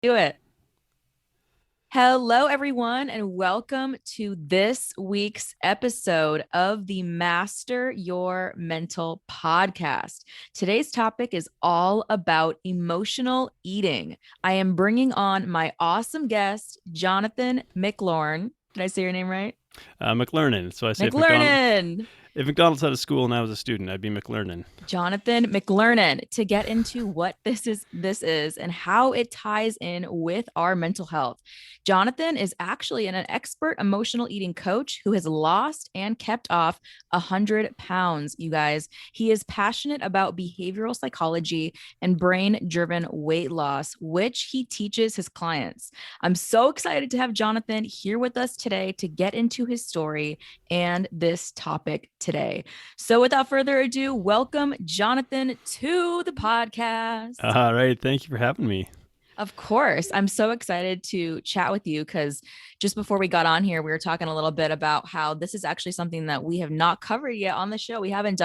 Do it. Hello, everyone, and welcome to this week's episode of the Master Your Mental podcast. Today's topic is all about emotional eating. I am bringing on my awesome guest, Jonathan McLaurin. Did I say your name right? McLernon. So I say McLernon. if McDonald's had a school and I was a student, I'd be McLernon. Jonathan McLernon to get into what this is and how it ties in with our mental health. Jonathan is actually an expert emotional eating coach who has lost and kept off 100 pounds, you guys. He is passionate about behavioral psychology and brain-driven weight loss, which he teaches his clients. I'm so excited to have Jonathan here with us today to get into his story and this topic today. So without further ado, welcome Jonathan to the podcast. All right. Thank you for having me. Of course, I'm so excited to chat with you because just before we got on here, we were talking a little bit about how this is actually something that we have not covered yet on the show. We haven't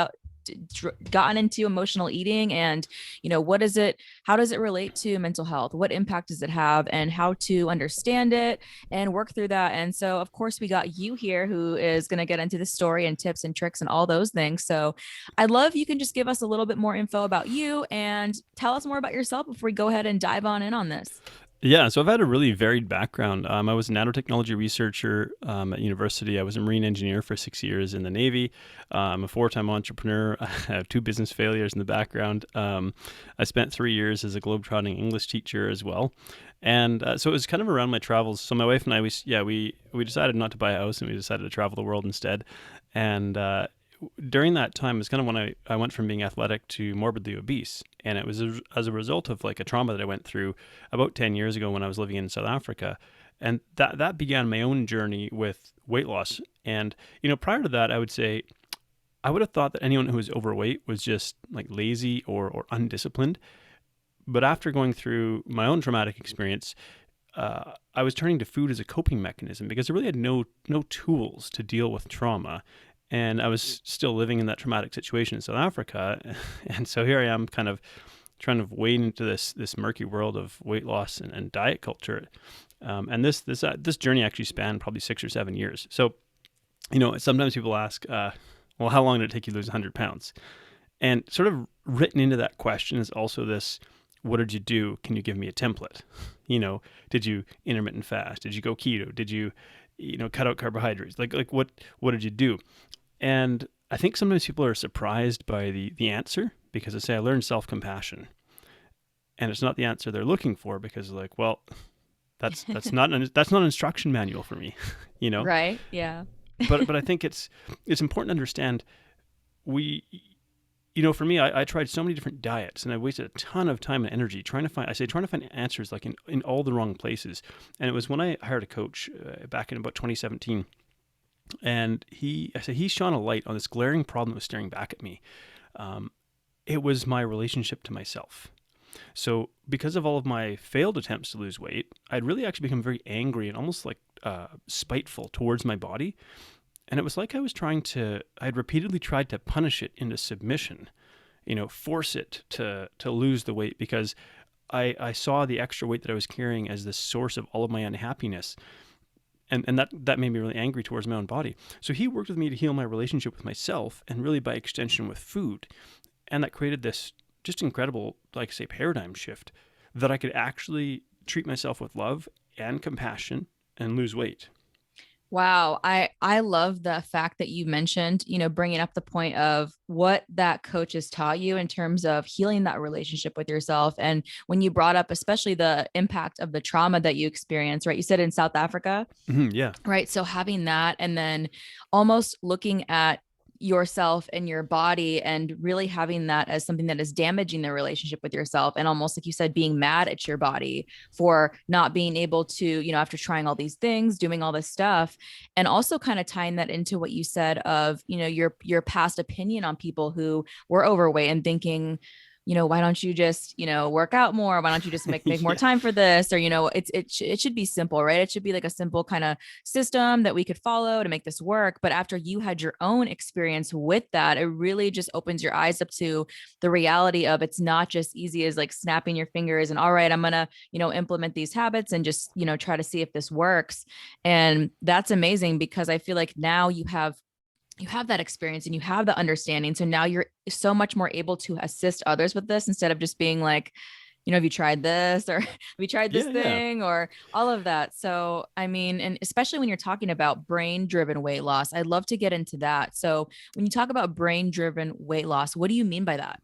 gotten into emotional eating and what is it, how does it relate to mental health, what impact does it have, and how to understand it and work through that. And so of course we got you here who is going to get into the story and tips and tricks and all those things. So I'd love you can just give us a little bit more info about you and tell us more about yourself before we go ahead and dive on in on this. Yeah, so I've had a really varied background. I was a nanotechnology researcher at university. I was a marine engineer for 6 years in the Navy. I'm a four-time entrepreneur. I have two business failures in the background. I spent 3 years as a globetrotting English teacher as well. And so it was kind of around my travels. So my wife and I, we decided not to buy a house and we decided to travel the world instead. And during that time is kind of when I went from being athletic to morbidly obese. And it was as a result of like a trauma that I went through about 10 years ago when I was living in South Africa. And that began my own journey with weight loss. And, prior to that, I would say I would have thought that anyone who was overweight was just like lazy or undisciplined. But after going through my own traumatic experience, I was turning to food as a coping mechanism because I really had no tools to deal with trauma, and I was still living in that traumatic situation in South Africa, and so here I am, kind of trying to wade into this murky world of weight loss and diet culture, and this journey actually spanned probably 6 or 7 years. So, sometimes people ask, well, how long did it take you to lose 100 pounds? And sort of written into that question is also this: what did you do? Can you give me a template? Did you intermittent fast? Did you go keto? Did you, cut out carbohydrates? Like what did you do? And I think sometimes people are surprised by the answer because they say, I learned self-compassion. And it's not the answer they're looking for because like, well, that's not an instruction manual for me, you know? Right? Yeah. But I think it's important to understand we, for me, I tried so many different diets and I wasted a ton of time and energy trying to find answers like in all the wrong places. And it was when I hired a coach back in about 2017. And he shone a light on this glaring problem that was staring back at me. It was my relationship to myself. So because of all of my failed attempts to lose weight, I'd really actually become very angry and almost like spiteful towards my body. And it was like I'd repeatedly tried to punish it into submission, force it to lose the weight because I saw the extra weight that I was carrying as the source of all of my unhappiness. And that made me really angry towards my own body. So he worked with me to heal my relationship with myself and really by extension with food. And that created this just incredible, like I say, paradigm shift that I could actually treat myself with love and compassion and lose weight. Wow. I love the fact that you mentioned, bringing up the point of what that coach has taught you in terms of healing that relationship with yourself. And when you brought up, especially the impact of the trauma that you experienced, right? You said in South Africa, Yeah. right? So having that and then almost looking at yourself and your body and really having that as something that is damaging the relationship with yourself and almost like you said being mad at your body for not being able to after trying all these things doing all this stuff and also kind of tying that into what you said of your past opinion on people who were overweight and thinking why don't you just, work out more? Why don't you just make more Yeah. time for this? Or, it should be simple, right? It should be like a simple kind of system that we could follow to make this work. But after you had your own experience with that, it really just opens your eyes up to the reality of it's not just easy as like snapping your fingers and all right, I'm gonna, implement these habits and just, try to see if this works. And that's amazing because I feel like now you have that experience and you have the understanding. So now you're so much more able to assist others with this instead of just being like, have you tried this or have you tried this Yeah, yeah. thing or all of that? So, I mean, and especially when you're talking about brain driven weight loss, I'd love to get into that. So, when you talk about brain driven weight loss, what do you mean by that?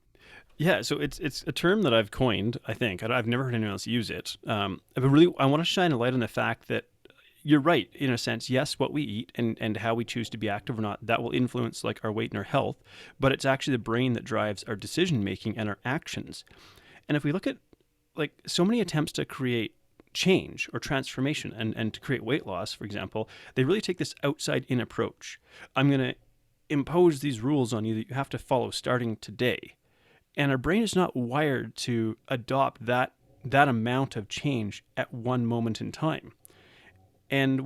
Yeah, so it's a term that I've coined. I think I've never heard anyone else use it. But really, I want to shine a light on the fact that you're right in a sense. Yes, what we eat and how we choose to be active or not, that will influence like our weight and our health. But it's actually the brain that drives our decision making and our actions. And if we look at like so many attempts to create change or transformation and to create weight loss, for example, they really take this outside in approach. I'm going to impose these rules on you that you have to follow starting today. And our brain is not wired to adopt that amount of change at one moment in time. And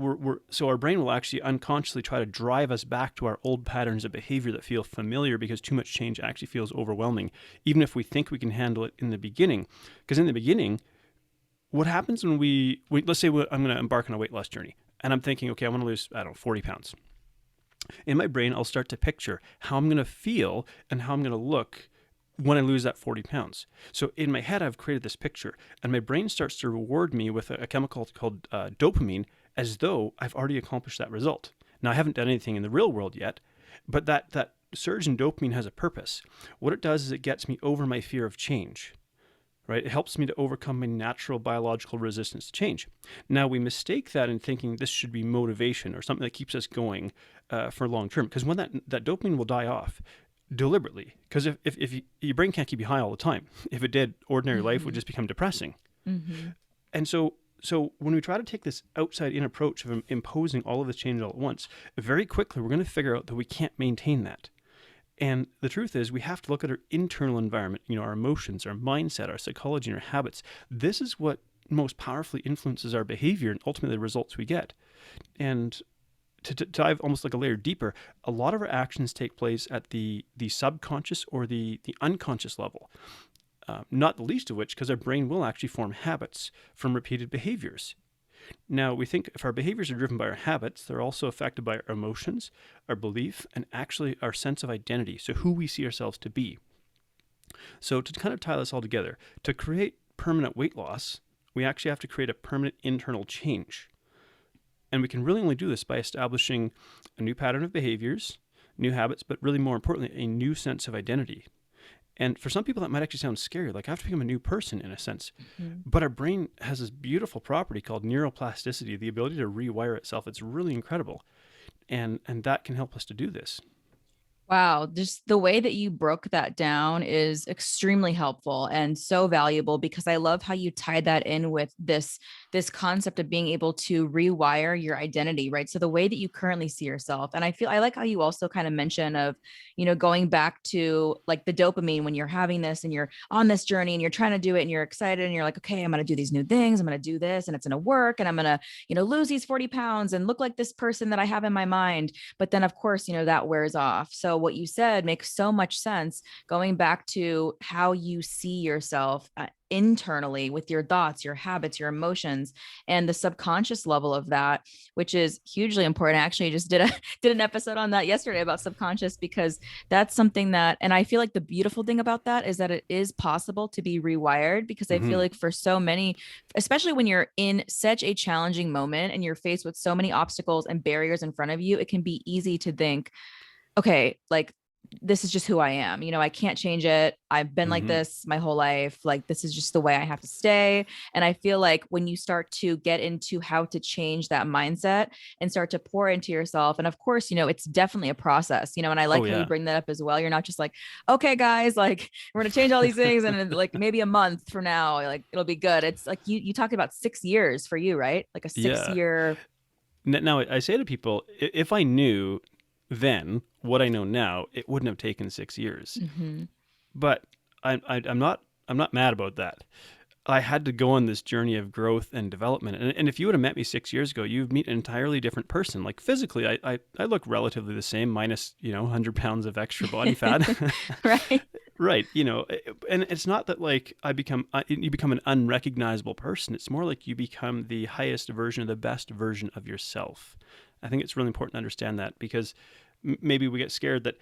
so our brain will actually unconsciously try to drive us back to our old patterns of behavior that feel familiar because too much change actually feels overwhelming, even if we think we can handle it in the beginning. Because in the beginning, what happens when let's say I'm going to embark on a weight loss journey, and I'm thinking, okay, I want to lose, I don't know, 40 pounds. In my brain, I'll start to picture how I'm going to feel and how I'm going to look when I lose that 40 pounds. So in my head, I've created this picture, and my brain starts to reward me with a chemical called dopamine as though I've already accomplished that result. Now, I haven't done anything in the real world yet, but that surge in dopamine has a purpose. What it does is it gets me over my fear of change. Right? It helps me to overcome my natural biological resistance to change. Now, we mistake that in thinking this should be motivation or something that keeps us going for long term. Because when that dopamine will die off deliberately, because if your brain can't keep you high all the time. If it did, ordinary life would Mm-hmm. just become depressing. Mm-hmm. And so when we try to take this outside in approach of imposing all of this change all at once, very quickly we're going to figure out that we can't maintain that. And the truth is, we have to look at our internal environment, our emotions, our mindset, our psychology, and our habits. This is what most powerfully influences our behavior and ultimately the results we get. And to dive almost like a layer deeper, a lot of our actions take place at the subconscious or the unconscious level. Not the least of which, because our brain will actually form habits from repeated behaviors. Now, we think if our behaviors are driven by our habits, they're also affected by our emotions, our belief, and actually our sense of identity, so who we see ourselves to be. So to kind of tie this all together, to create permanent weight loss, we actually have to create a permanent internal change. And we can really only do this by establishing a new pattern of behaviors, new habits, but really more importantly, a new sense of identity. And for some people, that might actually sound scary, like I have to become a new person in a sense. Mm-hmm. But our brain has this beautiful property called neuroplasticity, the ability to rewire itself. It's really incredible. And that can help us to do this. Wow, just the way that you broke that down is extremely helpful and so valuable because I love how you tied that in with this concept of being able to rewire your identity, right? So the way that you currently see yourself. And I like how you also kind of mention of, going back to like the dopamine when you're having this and you're on this journey and you're trying to do it and you're excited and you're like, okay, I'm going to do these new things. I'm going to do this and it's going to work and I'm going to, lose these 40 pounds and look like this person that I have in my mind. But then of course, that wears off. So what you said makes so much sense going back to how you see yourself internally with your thoughts, your habits, your emotions, and the subconscious level of that, which is hugely important. I actually just did an episode on that yesterday about subconscious because that's something that, and I feel like the beautiful thing about that is that it is possible to be rewired because I feel Mm-hmm. like for so many, especially when you're in such a challenging moment and you're faced with so many obstacles and barriers in front of you, it can be easy to think, okay, like this is just who I am. I can't change it. I've been like Mm-hmm. this my whole life. Like this is just the way I have to stay. And I feel like when you start to get into how to change that mindset and start to pour into yourself, and of course, it's definitely a process, and I Oh, like how you yeah. bring that up as well. You're not just like, okay, guys, like we're going to change all these things. And like maybe a month from now, like it'll be good. It's like you talked about 6 years for you, right? Like a six Yeah. year. Now, I say to people, if I knew then what I know now, it wouldn't have taken 6 years. Mhm. But I'm not mad about that. I had to go on this journey of growth and development. And if you would have met me 6 years ago, you'd meet an entirely different person. Like physically, I look relatively the same, minus, 100 pounds of extra body fat. Right. Right. And it's not that like you become an unrecognizable person. It's more like you become the highest version, the best version of yourself. I think it's really important to understand that because maybe we get scared that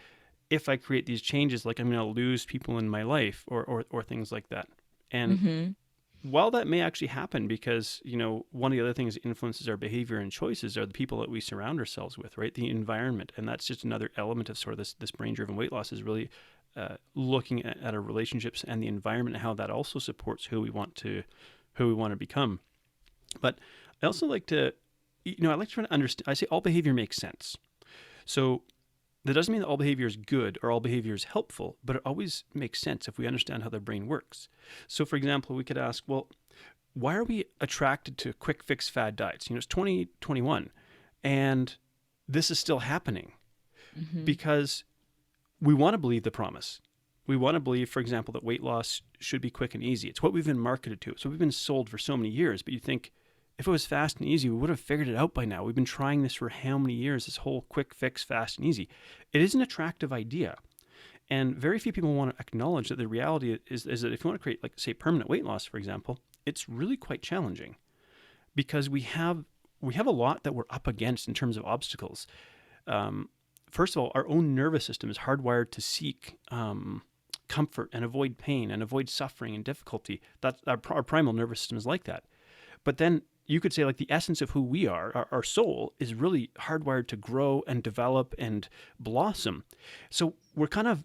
if I create these changes, like I'm going to lose people in my life or things like that. And Mm-hmm. while that may actually happen because, one of the other things that influences our behavior and choices are the people that we surround ourselves with, right? The environment. And that's just another element of sort of this brain-driven weight loss is really looking at our relationships and the environment and how that also supports who we want to become. But I also like to, I like to try to understand, I say all behavior makes sense. So that doesn't mean that all behavior is good or all behavior is helpful, but it always makes sense if we understand how the brain works. So, for example, we could ask, well, why are we attracted to quick fix fad diets? It's 2021 and this is still happening Mm-hmm. because we want to believe the promise. We want to believe, for example, that weight loss should be quick and easy. It's what we've been marketed to. It's what we've been sold for so many years. But you think if it was fast and easy, we would have figured it out by now. We've been trying this for how many years, this whole quick fix, fast and easy. It is an attractive idea. And very few people want to acknowledge that the reality is that if you want to create, like, say, permanent weight loss, for example, it's really quite challenging because we have a lot that we're up against in terms of obstacles. First of all, our own nervous system is hardwired to seek comfort and avoid pain and avoid suffering and difficulty. That's our primal nervous system is like that. But then you could say like the essence of who we are, our soul, is really hardwired to grow and develop and blossom. So we're kind of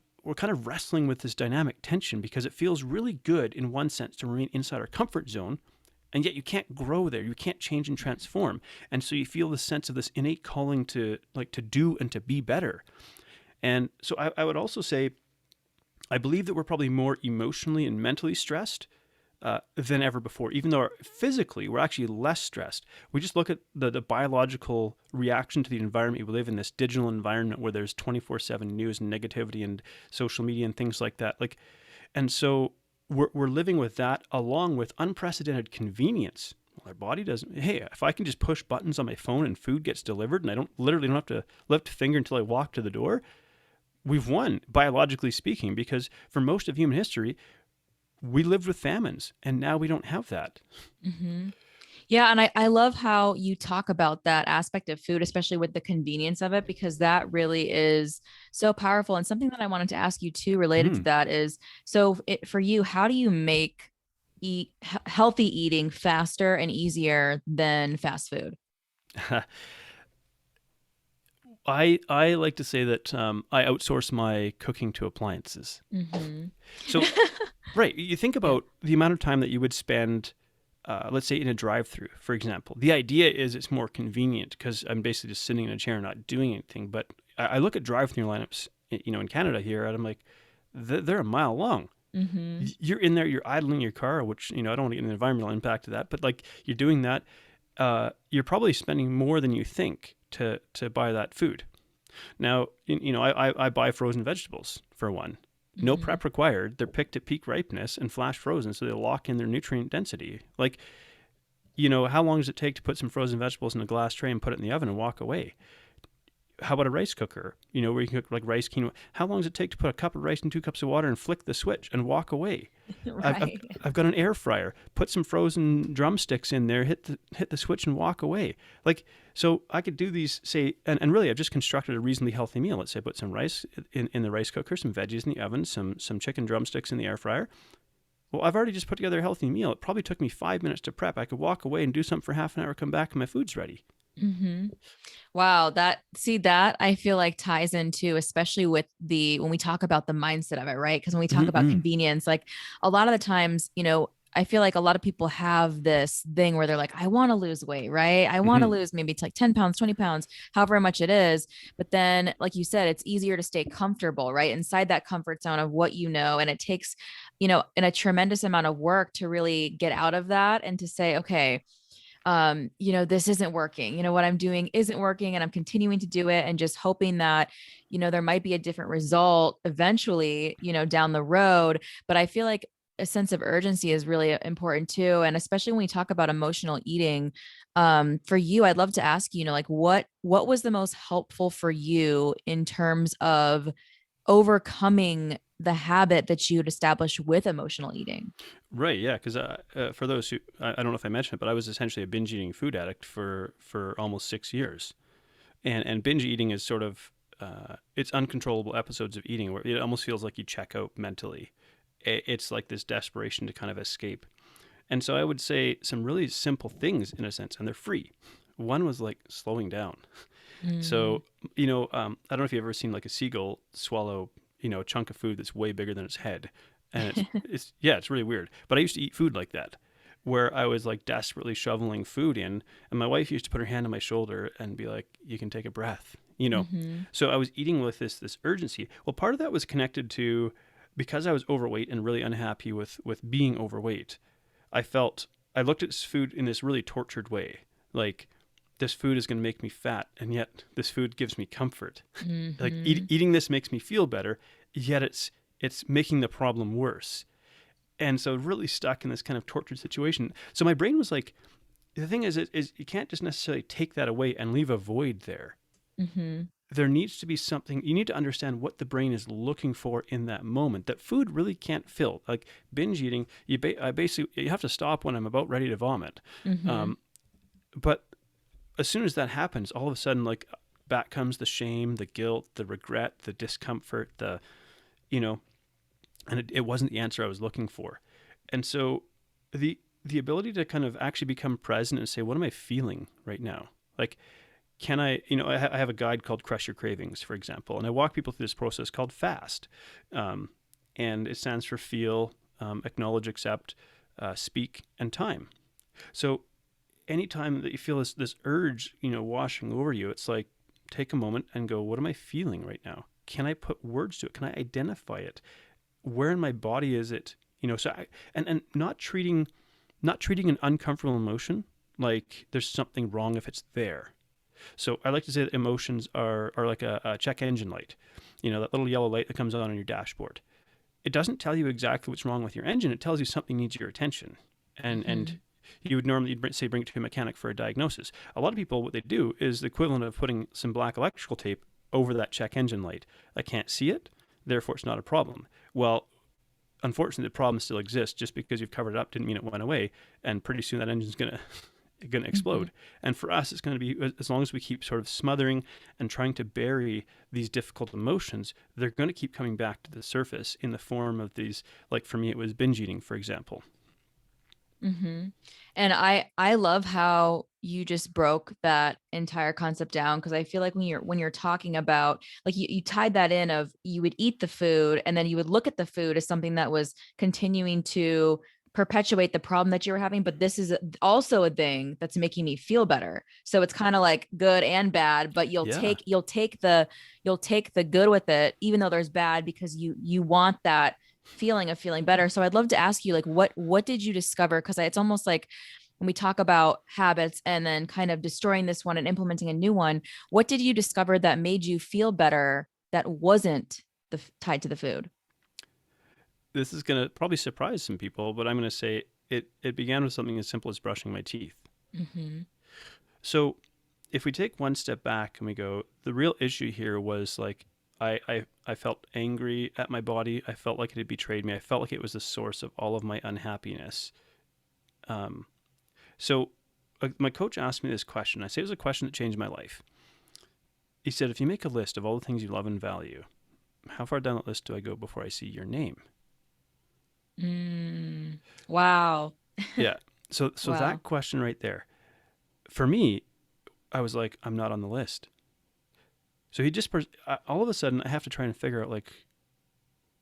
wrestling with this dynamic tension because it feels really good in one sense to remain inside our comfort zone, and yet you can't grow there. You can't change and transform. And so you feel the sense of this innate calling to do and to be better. And so I would also say, I believe that we're probably more emotionally and mentally stressed than ever before, even though physically we're actually less stressed. We just look at the biological reaction to the environment we live in, this digital environment where there's 24/7 news and negativity and social media and things like that. And so we're living with that along with unprecedented convenience. Well, our body doesn't. Hey, if I can just push buttons on my phone and food gets delivered, and I don't have to lift a finger until I walk to the door, we've won biologically speaking. Because for most of human history, we lived with famines, and now we don't have that. Mm-hmm. Yeah. And I love how you talk about that aspect of food, especially with the convenience of it, because that really is so powerful. And something that I wanted to ask you too, related to Mm. that is, so for you, how do you make healthy eating faster and easier than fast food? I like to say that I outsource my cooking to appliances. Mm-hmm. So, right, you think Yeah. about the amount of time that you would spend, let's say, in a drive-through, for example. The idea is it's more convenient because I'm basically just sitting in a chair and not doing anything. But I look at drive-through lineups, in Canada here, and I'm like, they're a mile long. Mm-hmm. You're in there, you're idling your car, which, I don't want to get an environmental impact of that, but like you're doing that, you're probably spending more than you think to buy that food. Now, I buy frozen vegetables for one. No Mm-hmm. prep required. They're picked at peak ripeness and flash frozen, so they lock in their nutrient density. Like, how long does it take to put some frozen vegetables in a glass tray and put it in the oven and walk away? How about a rice cooker? Where you can cook like rice, quinoa. How long does it take to put a cup of rice in 2 cups of water and flick the switch and walk away? I've, I've, Right. I've got an air fryer. Put some frozen drumsticks in there, hit the switch and walk away. Like, so I could do these, say, and really I've just constructed a reasonably healthy meal. Let's say I put some rice in the rice cooker, some veggies in the oven, some chicken drumsticks in the air fryer. Well, I've already just put together a healthy meal. It probably took me 5 minutes to prep. I could walk away and do something for half an hour, come back, and my food's ready. Mm-hmm. Wow, that I feel like ties into, especially with when we talk about the mindset of it, right? Because when we talk about Mm-mm. convenience, like a lot of the times, I feel like a lot of people have this thing where they're like, I want to lose weight, right? I want to Mm-hmm. lose maybe it's like 10 pounds, 20 pounds, however much it is. But then, like you said, it's easier to stay comfortable, right? Inside that comfort zone of what you know. And it takes, in a tremendous amount of work to really get out of that and to say, okay, this isn't working. What I'm doing isn't working and I'm continuing to do it and just hoping that, there might be a different result eventually, down the road. But I feel like a sense of urgency is really important too. And especially when we talk about emotional eating, for you, I'd love to ask you, like what was the most helpful for you in terms of overcoming the habit that you had established with emotional eating? Right, yeah, because for those who, I don't know if I mentioned it, but I was essentially a binge eating food addict for almost 6 years. And binge eating is sort of, it's uncontrollable episodes of eating where it almost feels like you check out mentally. It's like this desperation to kind of escape. And so I would say some really simple things in a sense, and they're free. One was like slowing down. Mm. So, I don't know if you've ever seen like a seagull swallow, a chunk of food that's way bigger than its head. And yeah, it's really weird. But I used to eat food like that, where I was like desperately shoveling food in. And my wife used to put her hand on my shoulder and be like, you can take a breath. Hmm. So I was eating with this urgency. Well, part of that was connected to because I was overweight and really unhappy with being overweight. I looked at food in this really tortured way. Like, this food is going to make me fat, and yet this food gives me comfort. Like Hmm. eating this makes me feel better, yet it's making the problem worse. And so really stuck in this kind of tortured situation. So my brain was like, the thing is you can't just necessarily take that away and leave a void there. Hmm. There needs to be something. You need to understand what the brain is looking for in that moment that food really can't fill. Like binge eating, I basically you have to stop when I'm about ready to vomit. Hmm. Um, but as soon as that happens, all of a sudden, like back comes the shame, the guilt, the regret, the discomfort, you know, and it wasn't the answer I was looking for. And so the ability to kind of actually become present and say, what am I feeling right now? Like, can I, I have a guide called Crush Your Cravings, for example, and I walk people through this process called FAST. Um, and it stands for feel, acknowledge, accept, speak, and time. So anytime that you feel this urge, washing over you, it's like take a moment and go, what am I feeling right now? Can I put words to it? Can I identify it? Where in my body is it? So and not treating an uncomfortable emotion like there's something wrong if it's there. So I like to say that emotions are like a check engine light. That little yellow light that comes on your dashboard. It doesn't tell you exactly what's wrong with your engine. It tells you something needs your attention. And Hmm. you would normally say bring it to a mechanic for a diagnosis. A lot of people, what they do is the equivalent of putting some black electrical tape over that check engine light. I can't see it, therefore it's not a problem. Well, unfortunately, the problem still exists. Just because you've covered it up didn't mean it went away. And pretty soon that engine's gonna Hmm. explode. And for us, it's going to be as long as we keep sort of smothering and trying to bury these difficult emotions, they're going to keep coming back to the surface in the form of these. Like for me, it was binge eating, for example. Hmm. And I love how you just broke that entire concept down, because I feel like when you're talking about, like, you tied that in of you would eat the food and then you would look at the food as something that was continuing to perpetuate the problem that you were having, but this is also a thing that's making me feel better. So it's kind of like good and bad, but you'll Yeah. take you'll take the you'll take the good with it even though there's bad, because you want that feeling of feeling better. So I'd love to ask you, like, what did you discover? Because it's almost like when we talk about habits and then kind of destroying this one and implementing a new one, what did you discover that made you feel better that wasn't tied to the food? This is going to probably surprise some people, but I'm going to say it began with something as simple as brushing my teeth. Hmm. So if we take one step back and we go, the real issue here was like I felt angry at my body. I felt like it had betrayed me. I felt like it was the source of all of my unhappiness. Um, so my coach asked me this question. I say it was a question that changed my life. He said, if you make a list of all the things you love and value, how far down that list do I go before I see your name? Mm. Wow. Yeah. So Wow. that question right there, for me, I was like, I'm not on the list. So all of a sudden I have to try and figure out like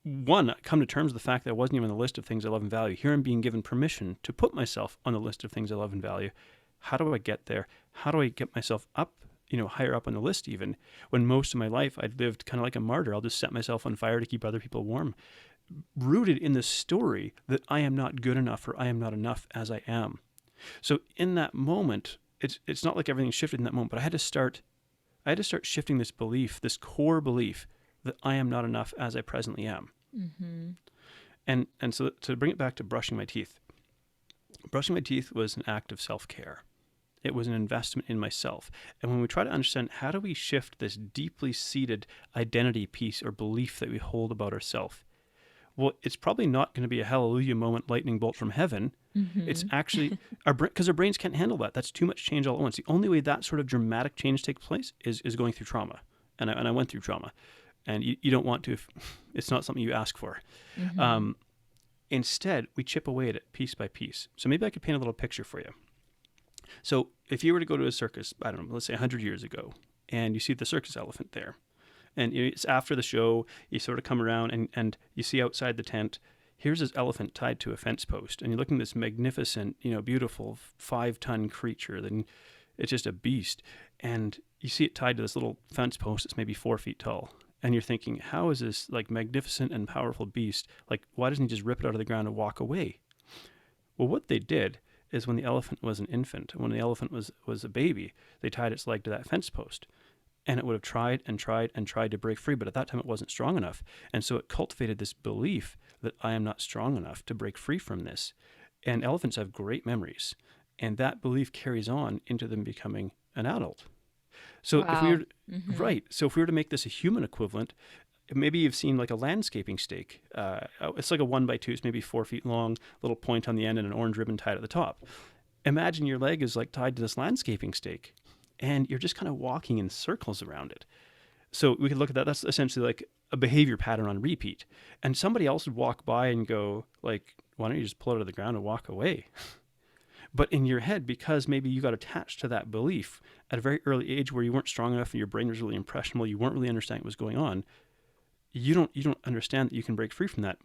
one, come to terms with the fact that I wasn't even on the list of things I love and value. Here I'm being given permission to put myself on the list of things I love and value. How do I get there? How do I get myself up, higher up on the list even? When most of my life I'd lived kind of like a martyr. I'll just set myself on fire to keep other people warm. Rooted in the story that I am not good enough or I am not enough as I am. So in that moment, it's not like everything shifted in that moment, but I had to start shifting this belief, this core belief that I am not enough as I presently am. Mm-hmm. And so to bring it back to brushing my teeth was an act of self-care. It was an investment in myself. And when we try to understand how do we shift this deeply seated identity piece or belief that we hold about ourselves, well, it's probably not going to be a hallelujah moment, lightning bolt from heaven. It's Mm-hmm. actually because our brains can't handle that. That's too much change all at once. The only way that sort of dramatic change takes place is going through trauma. And I went through trauma. And you don't want to, if it's not something you ask for. Mm-hmm. Um, Instead, we chip away at it piece by piece. So maybe I could paint a little picture for you. So if you were to go to a circus, I don't know, let's say 100 years ago, and you see the circus elephant there, and it's after the show, you sort of come around and you see outside the tent, here's this elephant tied to a fence post, and you're looking at this magnificent, beautiful 5-ton creature, then it's just a beast, and you see it tied to this little fence post that's maybe 4 feet tall, and you're thinking, how is this like magnificent and powerful beast, like why doesn't he just rip it out of the ground and walk away? Well, what they did is when the elephant was an infant, when the elephant was a baby, they tied its leg to that fence post. And it would have tried and tried and tried to break free, but at that time it wasn't strong enough. And so it cultivated this belief that I am not strong enough to break free from this. And elephants have great memories. And that belief carries on into them becoming an adult. So if we were Wow. Mm-hmm. right, so if we were to make this a human equivalent, maybe you've seen like a landscaping stake. It's like a 1x2, it's maybe 4 feet long, little point on the end and an orange ribbon tied at the top. Imagine your leg is like tied to this landscaping stake and you're just kind of walking in circles around it. So we could look at that. That's essentially like a behavior pattern on repeat. And somebody else would walk by and go like, why don't you just pull it out of the ground and walk away? But in your head, because maybe you got attached to that belief at a very early age where you weren't strong enough and your brain was really impressionable, you weren't really understanding what was going on, you don't understand that you can break free from that.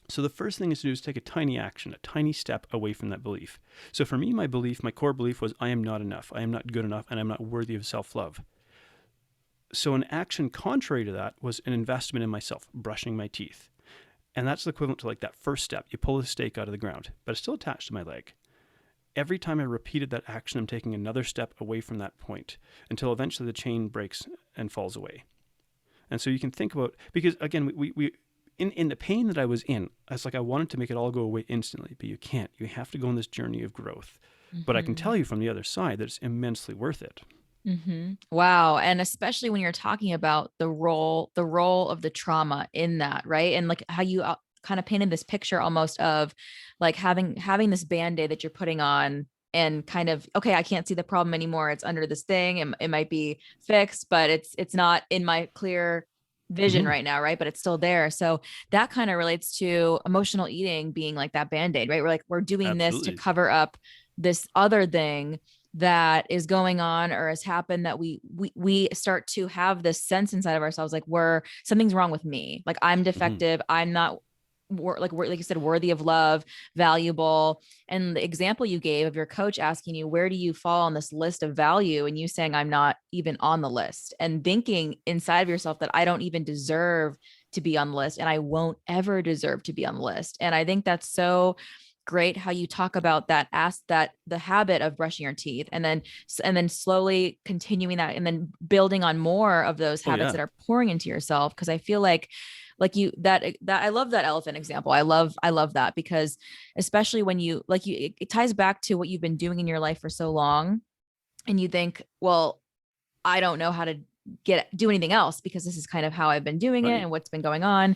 So the first thing is to do is take a tiny action, a tiny step away from that belief. So for me, my core belief was I am not enough, I am not good enough, and I'm not worthy of self-love. So an action contrary to that was an investment in myself, brushing my teeth. And that's the equivalent to like that first step. You pull the stake out of the ground, but it's still attached to my leg. Every time I repeated that action, I'm taking another step away from that point until eventually the chain breaks and falls away. And so you can think about, because again, we in the pain that I was in, I was like, I wanted to make it all go away instantly, but you can't. You have to go on this journey of growth. But I can Mm-hmm. tell you from the other side that it's immensely worth it. Mm-hmm. Wow. And especially when you're talking about the role of the trauma in that, right? And like how you kind of painted this picture almost of like having this band-aid that you're putting on and kind of, okay, I can't see the problem anymore. It's under this thing and it might be fixed, but it's not in my clear vision Hmm. right now, right? But it's still there. So that kind of relates to emotional eating being like that band-aid, right? We're doing this to Absolutely. cover up this other thing that is going on or has happened, that we start to have this sense inside of ourselves like we're something's wrong with me, like I'm Hmm. defective, I'm not like you said, worthy of love, valuable. And the example you gave of your coach asking you, where do you fall on this list of value, and you saying I'm not even on the list, and thinking inside of yourself that I don't even deserve to be on the list and I won't ever deserve to be on the list. And I think that's so great how you talk about that the habit of brushing your teeth, and then slowly continuing that, and then building on more of those Oh habits yeah. that are pouring into yourself. Because I feel like you that I love that elephant example. I love that, because especially when you like you it ties back to what you've been doing in your life for so long, and you think, well, I don't know how to do anything else because this is kind of how I've been doing it Right. and what's been going on.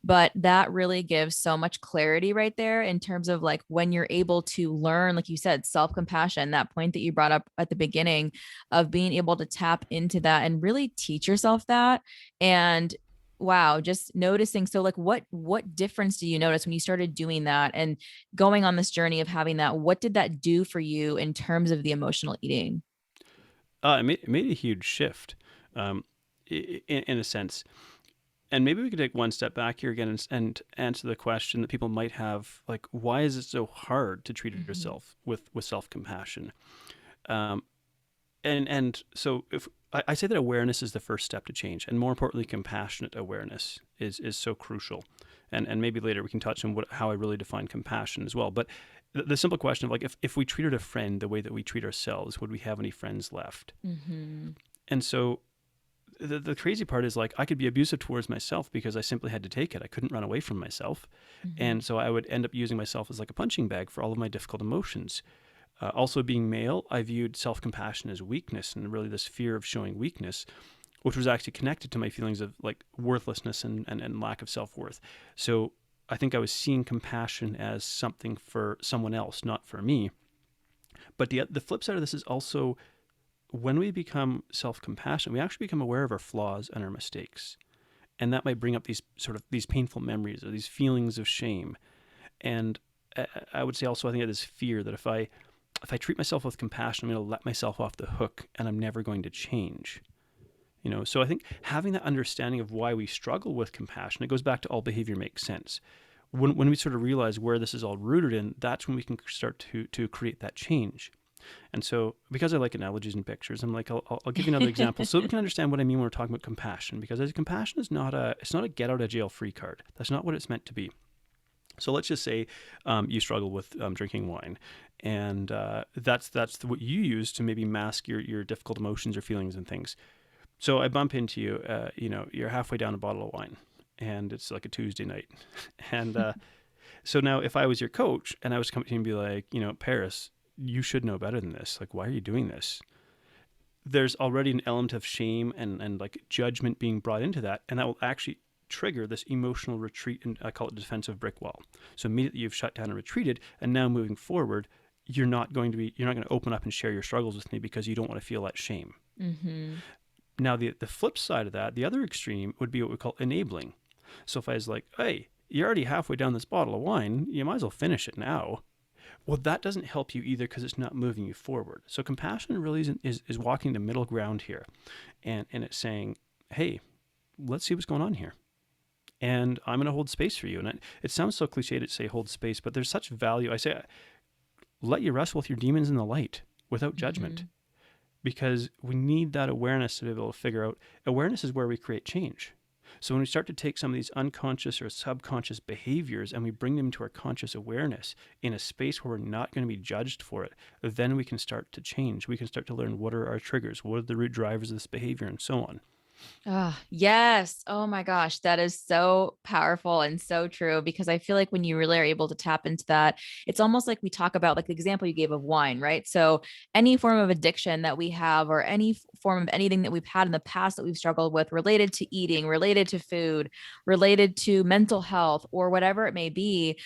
But that really gives so much clarity right there in terms of like when you're able to learn, like you said, self-compassion, that point that you brought up at the beginning of being able to tap into that and really teach yourself that. And wow, just noticing. So like what difference do you notice when you started doing that and going on this journey of having that? What did that do for you in terms of the emotional eating? It made a huge shift, um, in a sense. And maybe we could take one step back here again and answer the question that people might have, like, why is it so hard to treat Mm-hmm. yourself with self compassion? Um, and so if I say that awareness is the first step to change, and more importantly, compassionate awareness is so crucial. And maybe later we can touch on how I really define compassion as well. But the simple question of like, if we treated a friend the way that we treat ourselves, would we have any friends left? Mm-hmm. And so the crazy part is like I could be abusive towards myself because I simply had to take it. I couldn't run away from myself. Mm-hmm. And so I would end up using myself as like a punching bag for all of my difficult emotions. Also, being male, I viewed self compassion as weakness and really this fear of showing weakness, which was actually connected to my feelings of like worthlessness and lack of self worth. So I think I was seeing compassion as something for someone else, not for me. But the flip side of this is also when we become self compassionate, we actually become aware of our flaws and our mistakes. And that might bring up these sort of these painful memories or these feelings of shame. And I would say also, I think it is fear that if I treat myself with compassion, I'm going to let myself off the hook and I'm never going to change. So I think having that understanding of why we struggle with compassion, it goes back to all behavior makes sense. When we sort of realize where this is all rooted in, that's when we can start to create that change. And so, because I like analogies and pictures, I'm like, I'll give you another example so that we can understand what I mean when we're talking about compassion. Because as compassion is it's not a get out of jail free card. That's not what it's meant to be. So let's just say you struggle with drinking wine, and that's what you use to maybe mask your difficult emotions or feelings and things. So I bump into you, you're halfway down a bottle of wine, and it's like a Tuesday night, and so now if I was your coach and I was coming to you and be like, Paris, you should know better than this. Like, why are you doing this? There's already an element of shame and like judgment being brought into that, and that will actually trigger this emotional retreat, and I call it defensive brick wall. So immediately you've shut down and retreated, and now moving forward, you're not going to open up and share your struggles with me because you don't want to feel that shame. Mm-hmm. Now the flip side of that, the other extreme would be what we call enabling. So if I was like, hey, you're already halfway down this bottle of wine, you might as well finish it now. Well, that doesn't help you either because it's not moving you forward. So compassion really is walking the middle ground here, and it's saying, hey, let's see what's going on here. And I'm going to hold space for you. And it sounds so cliche to say hold space, but there's such value. I say, let you wrestle with your demons in the light without judgment, Mm-hmm. because we need that awareness to be able to figure out. Awareness is where we create change. So when we start to take some of these unconscious or subconscious behaviors and we bring them to our conscious awareness in a space where we're not going to be judged for it, then we can start to change. We can start to learn what are our triggers, what are the root drivers of this behavior, and so on. Ah, yes. Oh my gosh. That is so powerful and so true because I feel like when you really are able to tap into that, it's almost like we talk about like the example you gave of wine, right? So any form of addiction that we have or any form of anything that we've had in the past that we've struggled with related to eating, related to food, related to mental health or whatever it may be,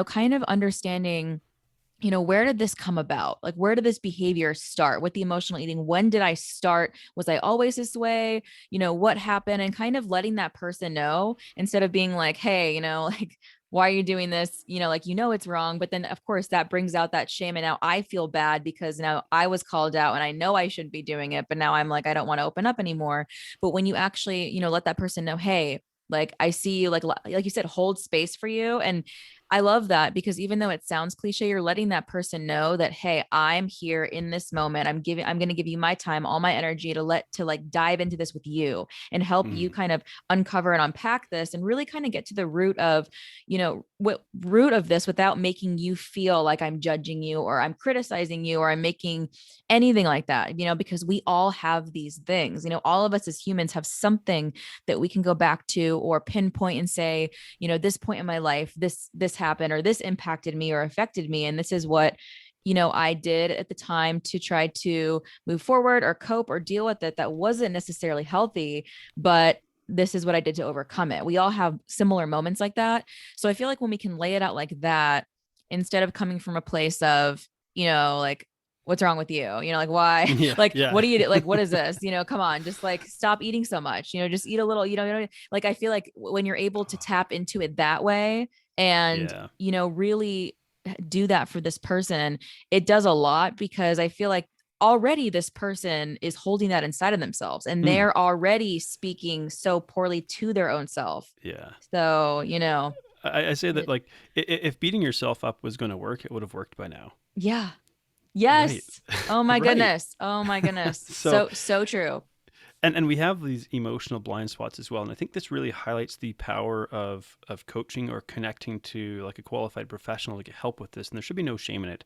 kind of understanding where did this come about? Like, where did this behavior start with the emotional eating? When did I start? Was I always this way? What happened? And kind of letting that person know instead of being like, hey, like, why are you doing this? Like, it's wrong. But then, of course, that brings out that shame. And now I feel bad because now I was called out and I know I shouldn't be doing it. But now I'm like, I don't want to open up anymore. But when you actually, let that person know, hey, like I see you, like you said, hold space for you. And I love that because even though it sounds cliche, you're letting that person know that, hey, I'm here in this moment. I'm going to give you my time, all my energy to like dive into this with you and help you Mm. kind of uncover and unpack this and really kind of get to the root of, what root of this without making you feel like I'm judging you or I'm criticizing you or I'm making anything like that, because we all have these things, all of us as humans have something that we can go back to or pinpoint and say, this point in my life, this happened or this impacted me or affected me. And this is what, I did at the time to try to move forward or cope or deal with it. That wasn't necessarily healthy, but this is what I did to overcome it. We all have similar moments like that. So I feel like when we can lay it out like that, instead of coming from a place of, like, what's wrong with you? Like, why? Yeah, Like, yeah, what do you do? Like, what is this? Come on, just like stop eating so much, just eat a little, like, I feel like when you're able to tap into it that way and, yeah. really do that for this person, it does a lot because I feel like already this person is holding that inside of themselves and Mm, they're already speaking so poorly to their own self. yeah. So, I say that it, like if beating yourself up was going to work, it would have worked by now. yeah. Right. Yes. Oh my Right. goodness. Oh my goodness. So So true. And we have these emotional blind spots as well. And I think this really highlights the power of coaching or connecting to like a qualified professional to get help with this. And there should be no shame in it.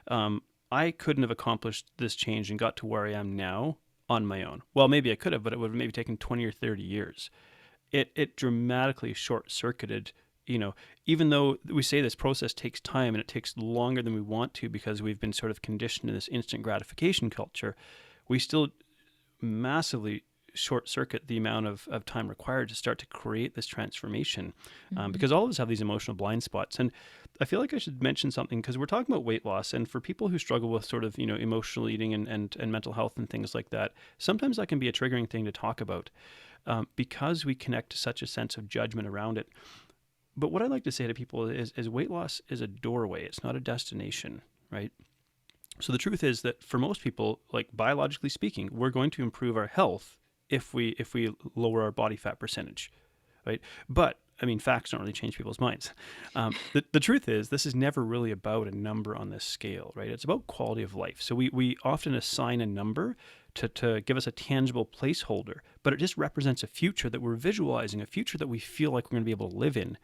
Um, I couldn't have accomplished this change and got to where I am now on my own. Well, maybe I could have, but it would have maybe taken 20 or 30 years. It dramatically short circuited, you know, even though we say this process takes time and it takes longer than we want to because we've been sort of conditioned in this instant gratification culture, we still massively short circuit the amount of time required to start to create this transformation, Mm-hmm. because all of us have these emotional blind spots. And I feel like I should mention something because we're talking about weight loss, and for people who struggle with sort of, you know, emotional eating and mental health and things like that, sometimes that can be a triggering thing to talk about, because we connect to such a sense of judgment around it. But what I like to say to people is weight loss is a doorway, it's not a destination, right? So the truth is that for most people, like biologically speaking, we're going to improve our health if we lower our body fat percentage, right? But I mean, facts don't really change people's minds. The truth is, this is never really about a number on this scale, right? It's about quality of life. So we often assign a number to give us a tangible placeholder, but it just represents a future that we're visualizing, a future that we feel like we're going to be able to live in.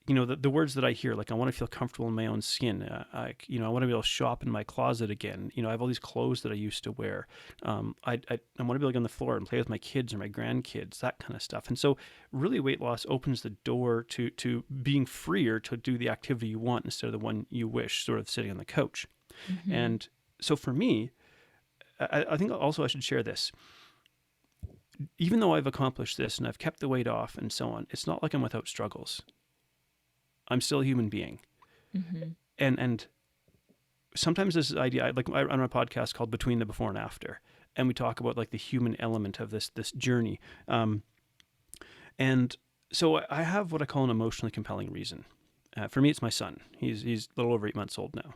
You know, the words that I hear, like I want to feel comfortable in my own skin. I want to be able to shop in my closet again. You know, I have all these clothes that I used to wear. I want to be like on the floor and play with my kids or my grandkids, that kind of stuff. And so, really, weight loss opens the door to being freer to do the activity you want instead of the one you wish, sort of sitting on the couch. Mm-hmm. And so, for me, I think also I should share this. Even though I've accomplished this and I've kept the weight off and so on, it's not like I'm without struggles. I'm still a human being. Mm-hmm. And sometimes this idea, like I run a podcast called Between the Before and After, and we talk about like the human element of this journey. And so I have what I call an emotionally compelling reason. For me, it's my son. He's a little over 8 months old now,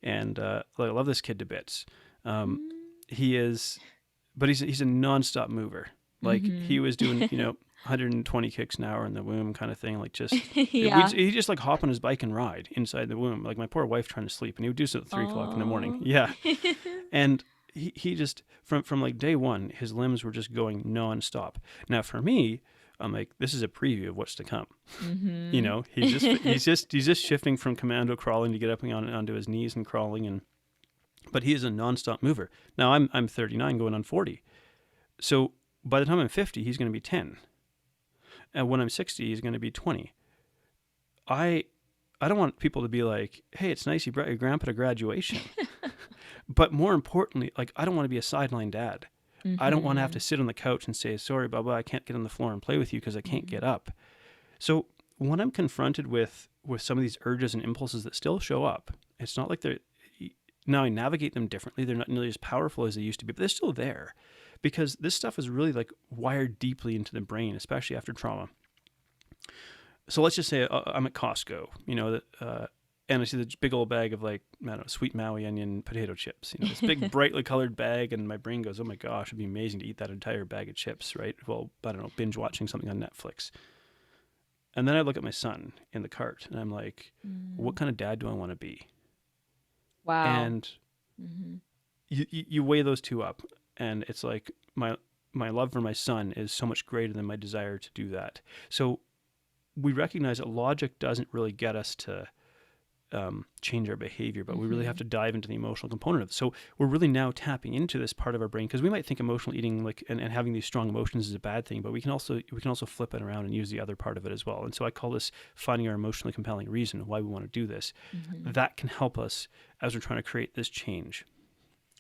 and I love this kid to bits. Um, he is, but he's a nonstop mover. Like Mm-hmm. he was doing, 120 kicks an hour in the womb kind of thing. Like just, Yeah. he just like hop on his bike and ride inside the womb. Like my poor wife trying to sleep, and he would do so at 3 o'clock in the morning. Oh. Yeah. And he just, from like day one, his limbs were just going nonstop. Now for me, I'm like, this is a preview of what's to come. You Mm-hmm. know, he's just shifting from commando crawling to get up onto his knees and crawling, but he is a nonstop mover. Now I'm 39 going on 40. So by the time I'm 50, he's going to be 10. And when I'm 60, he's going to be 20. I I don't want people to be like, "Hey, it's nice you brought your grandpa to graduation." But more importantly, like I don't want to be a sideline dad. I don't want to have Mm-hmm. to sit on the couch and say, "Sorry, Bubba, I can't get on the floor and play with you because I can't Mm-hmm. get up." So when I'm confronted with some of these urges and impulses that still show up, it's not like they're now I navigate them differently. They're not nearly as powerful as they used to be, but they're still there because this stuff is really like wired deeply into the brain, especially after trauma. So let's just say I'm at Costco, and I see this big old bag of like, I don't know, sweet Maui onion potato chips, this big brightly colored bag. And my brain goes, oh my gosh, it'd be amazing to eat that entire bag of chips, right? Well, I don't know, binge watching something on Netflix. And then I look at my son in the cart and I'm like, what Mm. kind of dad do I want to be? Wow. And Mm-hmm. you weigh those two up, and it's like my love for my son is so much greater than my desire to do that. So we recognize that logic doesn't really get us to change our behavior, but we really have Mm-hmm. to dive into the emotional component of it. So we're really now tapping into this part of our brain because we might think emotional eating like and having these strong emotions is a bad thing, but we can also flip it around and use the other part of it as well. And so I call this finding our emotionally compelling reason why we want to do this. Mm-hmm. That can help us as we're trying to create this change.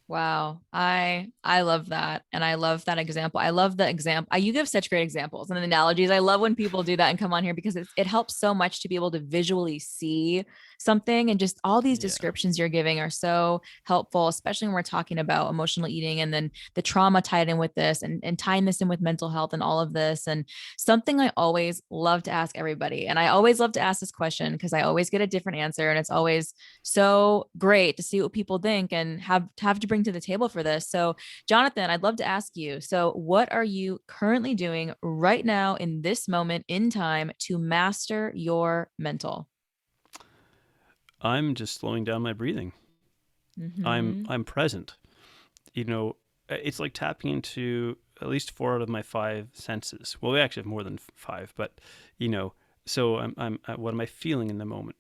Wow. I love that. And I love that example. I love the example. You give such great examples and analogies. I love when people do that and come on here because it helps so much to be able to visually see something, and just all these Yeah. descriptions you're giving are so helpful, especially when we're talking about emotional eating and then the trauma tied in with this, and tying this in with mental health and all of this. And something I always love to ask everybody, and I always love to ask this question because I always get a different answer, and it's always so great to see what people think and have to bring to the table for this. So, Jonathan, I'd love to ask you. So, what are you currently doing right now in this moment in time to master your mental? I'm just slowing down my breathing. I'm Mm-hmm. I'm present. You know, it's like tapping into at least 4 out of my 5 senses. Well, we actually have more than five, but you know, so I'm what am I feeling in the moment?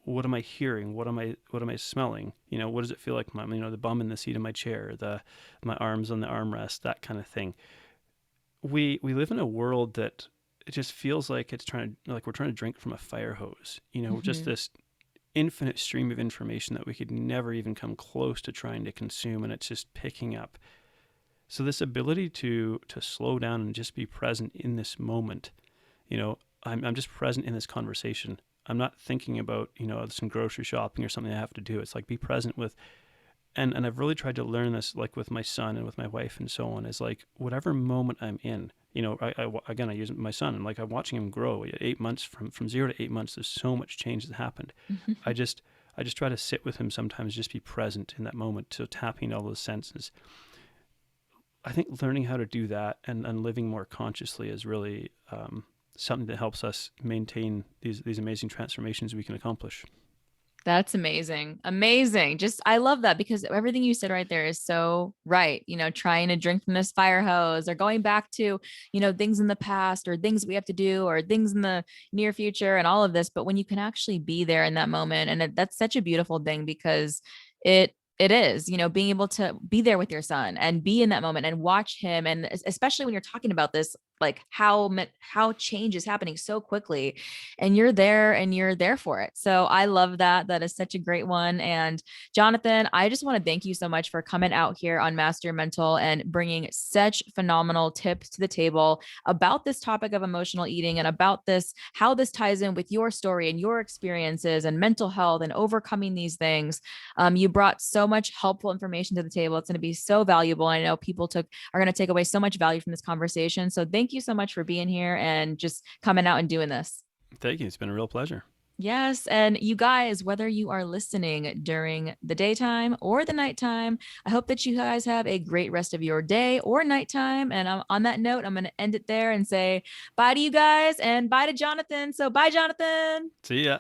What am I hearing? What am I smelling? What does it feel like? The bum in the seat of my chair, my arms on the armrest, that kind of thing. We live in a world that it just feels like we're trying to drink from a fire hose. Just Mm-hmm. this infinite stream of information that we could never even come close to trying to consume, and it's just picking up. So this ability to slow down and just be present in this moment, I'm just present in this conversation. I'm not thinking about some grocery shopping or something I have to do. It's like be present with, and I've really tried to learn this, like with my son and with my wife and so on, is like whatever moment I'm in. Again, I use my son, and like I'm watching him grow at 8 months. From 0 to 8 months, there's so much change that happened. I just I just try to sit with him sometimes, just be present in that moment, so tapping all those senses. I think learning how to do that and living more consciously is really something that helps us maintain these amazing transformations we can accomplish. That's amazing. Amazing. Just, I love that because everything you said right there is so right. Trying to drink from this fire hose or going back to, things in the past or things we have to do or things in the near future and all of this. But when you can actually be there in that moment, and that's such a beautiful thing because it is, being able to be there with your son and be in that moment and watch him. And especially when you're talking about this, like how change is happening so quickly and you're there for it. So I love that. That is such a great one. And Jonathan, I just want to thank you so much for coming out here on Master Mental and bringing such phenomenal tips to the table about this topic of emotional eating and about this, how this ties in with your story and your experiences and mental health and overcoming these things. You brought so much helpful information to the table. It's going to be so valuable. I know people are going to take away so much value from this conversation. So thank you so much for being here and just coming out and doing this. Thank you. It's been a real pleasure. Yes. And you guys, whether you are listening during the daytime or the nighttime, I hope that you guys have a great rest of your day or nighttime. And on that note, I'm going to end it there and say bye to you guys and bye to Jonathan. So bye, Jonathan. See ya.